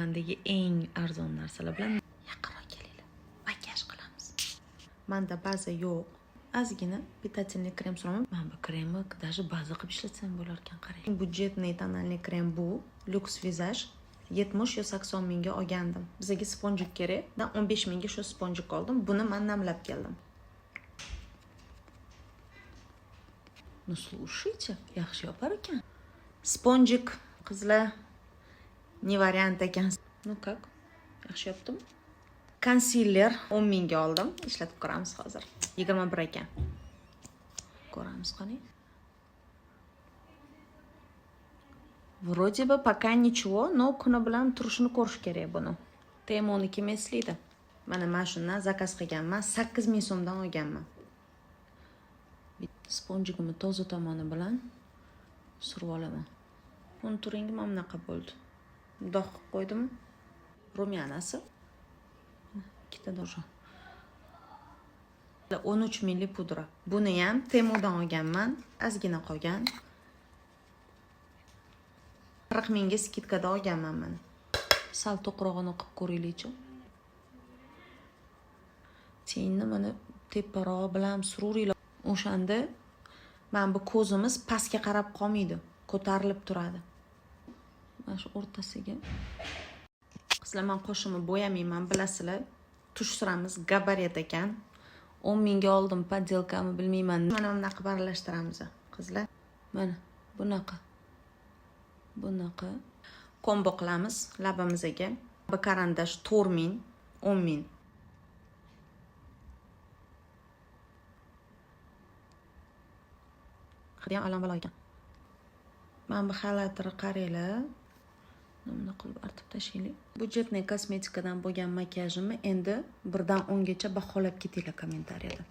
Mendagi eng arzon narsalar bilan yaqinroq kelinglar. Makiyaj qilamiz. Menda baza yo'q. Ozgina питательный krem suraman. Men bu kremni даже baza qilib ishlatsam bo'lar ekan, qarang. Budjetный tonalniy krem bu. Lux Visage 70 yo 80 mingga olgandim. Bizga sponjik kerak. 15 mingga shu sponjik oldim. Buni men namlab keldim. Ну слушайте, yaxshi yopar ekan. Sponjik qizlar не вариант ekan. Ну как? Yaxshi yopdim. Concealer 10 mingga oldim. Ishlatib ko'ramiz hozir. 21 ekan. Ko'ramiz qani. Вроде бы пока ничего, но kuni bilan turishini ko'rish kerak buni. Temoniki emaslaydi. Mana shundan zakaz qilganman. 8 ming so'mdan olganman. Sponjigimni toza tomoni bilan surib olaman. Konturingi mana bunaqa bo'ldi. Dog' qilib qo'ydim. Rumyanasi. Ikkita do'sha. 13 ml pudra. Buni ham Temudan olganman. Ozgina qolgan. 40 mingga skidkada olganman men. Sal to'qrog'ini qilib ko'ringlar-chi. Teyinni mana teparoq bilan sururinglar. O'shanda men bu ko'zimiz pastga qarab qolmaydi, ko'tarilib turadi. Mana shu o'rtasiga. Qizlar, men qoshimni bo'yamayman, bilasizlar. Tush suramiz gabaret ekan. 10 mingga oldim, podelkami bilmayman. Mana bunaqa aralashtiramiz, qizlar. Mana bunaqa. Bunaqa kombo qilamiz labimizga. Bu karandash 4 ming, 10 ming. Qadam alam ekan. Men bu xalatni qaranglar. Nima qilib artib tashlaylik. Budjetniy kosmetikadan bo'lgan makiyajimni endi 1 dan 10 gacha baholab ketinglar kommentariyada.